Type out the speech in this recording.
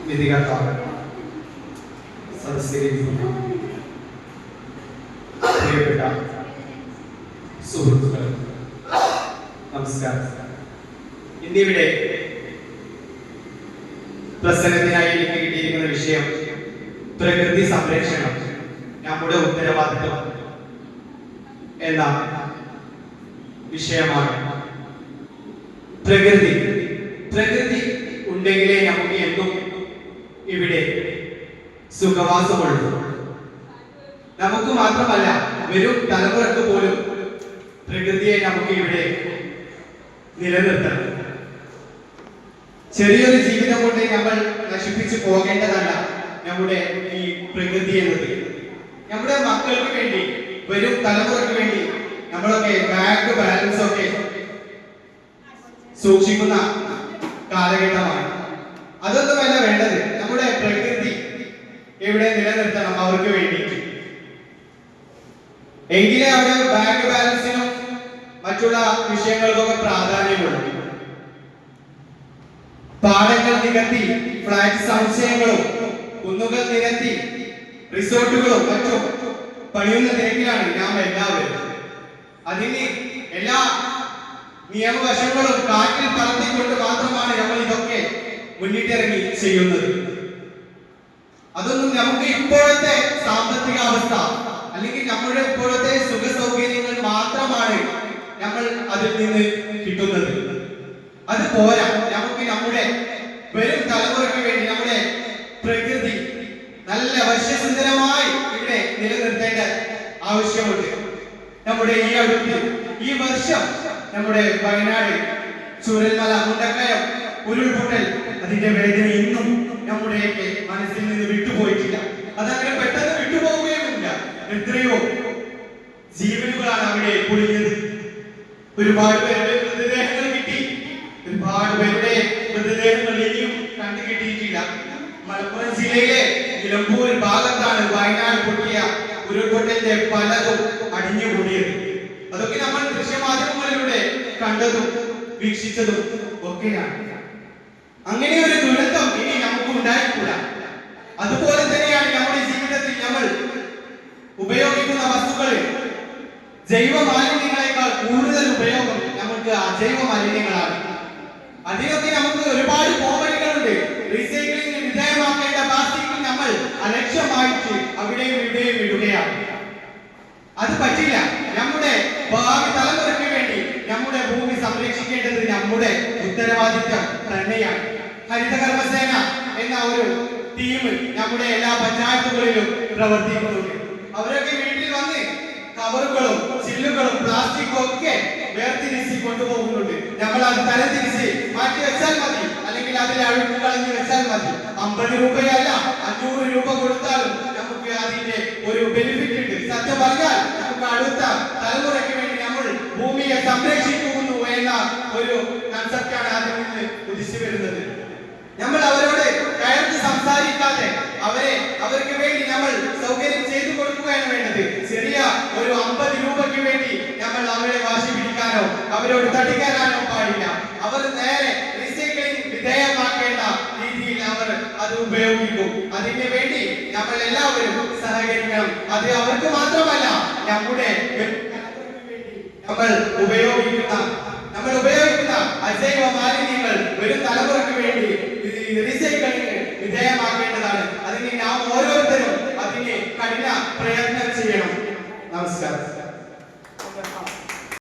വിധികർത്താവ് സദസ്സിലിരിക്കുന്ന പ്രിയപ്പെട്ട സുഹൃത്തുക്കൾ, നമസ്കാരം. ഇന്നിവിടെ പ്രസംഗത്തിനായി എനിക്ക് കിട്ടിയിരിക്കുന്ന വിഷയം പ്രകൃതി സംരക്ഷണം നമ്മുടെ ഉത്തരവാദിത്വം എന്ന വിഷയമാണ്. പ്രകൃതി ഉണ്ടെങ്കിലേ നമുക്ക് എന്നും ഇവിടെ സുഖവാസമുള്ളൂ. നമുക്ക് മാത്രമല്ല, വരും തലമുറക്ക് പോലും പ്രകൃതിയെ നമുക്ക് ഇവിടെ നിലനിർത്തണം. ചെറിയൊരു ജീവിതം കൊണ്ട് നമ്മൾ നശിപ്പിച്ചു പോകേണ്ടതല്ല നമ്മുടെ ഈ പ്രകൃതി എന്നത്. നമ്മുടെ മക്കൾക്ക് വേണ്ടി, വരും തലമുറക്ക് വേണ്ടി നമ്മളൊക്കെ ബാങ്ക് ബാലൻസ് ഒക്കെ സൂക്ഷിക്കുന്ന കാലഘട്ടമാണ്. അതൊന്നുമല്ല വേണ്ടത്, നമ്മുടെ പ്രകൃതി ഇവിടെ നിലനിർത്തണം അവർക്ക് വേണ്ടി. എങ്കിലേ അവിടെ ബാങ്ക് ബാലൻസിനും മറ്റുള്ള വിഷയങ്ങൾക്കൊക്കെ പ്രാധാന്യമുള്ളൂ. പാടങ്ങൾ നികത്തി ഫ്ലാറ്റ് സമുച്ചയങ്ങളും കുന്നുകൾ നിരത്തി റിസോർട്ടുകളും മറ്റും പണിയുന്ന തിരക്കിലാണ് നാം എല്ലാവരും. അതിന് എല്ലാ നിയമവശങ്ങളും കാറ്റിൽ പറത്തിക്കൊണ്ട് മാത്രമാണ് നമ്മൾ ഇതൊക്കെ മുന്നിട്ടിറങ്ങി ചെയ്യുന്നത്. അതൊന്നും നമുക്ക് ഇപ്പോഴത്തെ സാമ്പത്തിക അവസ്ഥ അല്ലെങ്കിൽ നമ്മുടെ ഇപ്പോഴത്തെ സുഖ സൗകര്യങ്ങൾ മാത്രമാണ് നമ്മൾ അതിൽ നിന്ന് കിട്ടുന്നത്. അത് പോരാ, നമുക്ക് നമ്മുടെ വരും തലമുറയ്ക്ക് വേണ്ടി നമ്മുടെ പ്രകൃതി നല്ല വശ്യസുന്ദരമായി ഇവിടെ നിലനിർത്തേണ്ട ആവശ്യമുണ്ട്. നമ്മുടെ ഈ വർഷം നമ്മുടെ വയനാട് ചൂരൽമല മുണ്ടക്കയം ഉരുൾപൊട്ടൽ, അതിന്റെ വേദന ഇന്നും നമ്മുടെയൊക്കെ മനസ്സിൽ നിന്ന് വിട്ടുപോയിട്ടില്ല. അതങ്ങനെ പെട്ടെന്ന് വിട്ടുപോകുകയുമില്ല. എത്രയോ ജീവനുകളാണ് അവിടെ പൊളിഞ്ഞത്. ഒരുപാട് പേരുടെ മൃതദേഹങ്ങൾ കിട്ടി. ഒരുപാട് പേരുടെ മൃതദേഹങ്ങൾ ഇനിയും കണ്ടു കിട്ടിയിട്ടില്ല. മലപ്പുറം ജില്ലയിലെ നിലമ്പൂർ ഭാഗത്താണ് വയനാട് പൊട്ടിയ ഉരുൾപൊട്ടലിന്റെ പലതും അടിഞ്ഞുകൂടിയത്. അതൊക്കെ നമ്മൾ ദൃശ്യമാധ്യമങ്ങളിലൂടെ കണ്ടതും വീക്ഷിച്ചതും ഒക്കെയാണ്. അങ്ങനെ ഒരു ദുരന്തം ഇനി നമുക്ക് ഉണ്ടായിക്കൂടാ. അതുപോലെ തന്നെയാണ് നമ്മുടെ ജീവിതത്തിൽ നമ്മൾ ഉപയോഗിക്കുന്ന വസ്തുക്കളിൽ ജൈവ മാലിന്യങ്ങളെക്കാൾ കൂടുതൽ ഉപയോഗം നമുക്ക് അജൈവ മാലിന്യങ്ങളാണ്. അതിനൊക്കെ നമുക്ക് ഒരുപാട് പോംവഴികളുണ്ട്. റീസൈക്ലിംഗ് വിധേയമാക്കേണ്ട പ്ലാസ്റ്റിക് നമ്മൾ അലക്ഷ്യമായിട്ട് അവിടെയും ഇവിടെയും ഇടുകയാണ്. അത് പറ്റില്ല. നമ്മുടെ ഭാവി തലമുറയ്ക്ക് വേണ്ടി നമ്മുടെ ഭൂമി സംരക്ഷിക്കേണ്ടത് നമ്മുടെ ഉത്തരവാദിത്വം തന്നെയാണ്. ഹരിതകർമ്മസേന എന്ന ഒരു ടീം നമ്മുടെ എല്ലാ പഞ്ചായത്തുകളിലും പ്രവർത്തിക്കുന്നുണ്ട്. അവരൊക്കെ വീട്ടിൽ വന്ന് കവറുകളും ചില്ലുകളും പ്ലാസ്റ്റിക്കും ഒക്കെ വേർതിരിച്ച് കൊണ്ടുപോകുന്നുണ്ട്. നമ്മൾ അത് തരംതിരിച്ച് മാറ്റി വെച്ചാൽ മതി, അല്ലെങ്കിൽ അതിൽ അഴുക്ക് കളഞ്ഞു വെച്ചാൽ മതി. 50 രൂപയല്ല 500 രൂപ കൊടുത്താലും നമുക്ക് അതിന്റെ ഒരു ബെനിഫിറ്റ് ഉണ്ട്. സത്യം പറഞ്ഞാൽ നമുക്ക് അടുത്ത തലമുറയ്ക്ക് വേണ്ടി നമ്മൾ ഭൂമിയെ സംരക്ഷിക്കുന്നു എന്ന ഒരു കൺസെപ്റ്റാണ് അതിൽ നിന്ന് ഉദിച്ചു വരുന്നത്. നമ്മൾ അവരോട് കയർത്ത് സംസാരിക്കാതെ അവർക്ക് വേണ്ടി നമ്മൾ സൗകര്യം ചെയ്തു കൊടുക്കുകയാണ് വേണ്ടത്. ചെറിയ ഒരു 50 രൂപയ്ക്ക് വേണ്ടി നമ്മൾ അവരെ വാശി പിടിക്കാനോ അവരോട് തട്ടിക്കാനോ പാടില്ല. അവർ നേരെ റീസൈക്ലിംഗ് വിധേയമാക്കേണ്ട രീതിയിൽ അവർ അത് ഉപയോഗിക്കും. അതിന് വേണ്ടി നമ്മൾ എല്ലാവരും സഹകരിക്കണം. അത് അവർക്ക് മാത്രമല്ല, നമ്മുടെ നമ്മൾ ഉപയോഗിക്കുന്ന അജൈവ മാലിന്യങ്ങൾ വരും തലമുറയ്ക്ക് വേണ്ടി റീസൈക്ലിംഗ് വിധേയമാക്കേണ്ടതാണ്. അതിന് നാം ഓരോരുത്തരും അതിന് കഠിന പ്രയത്നം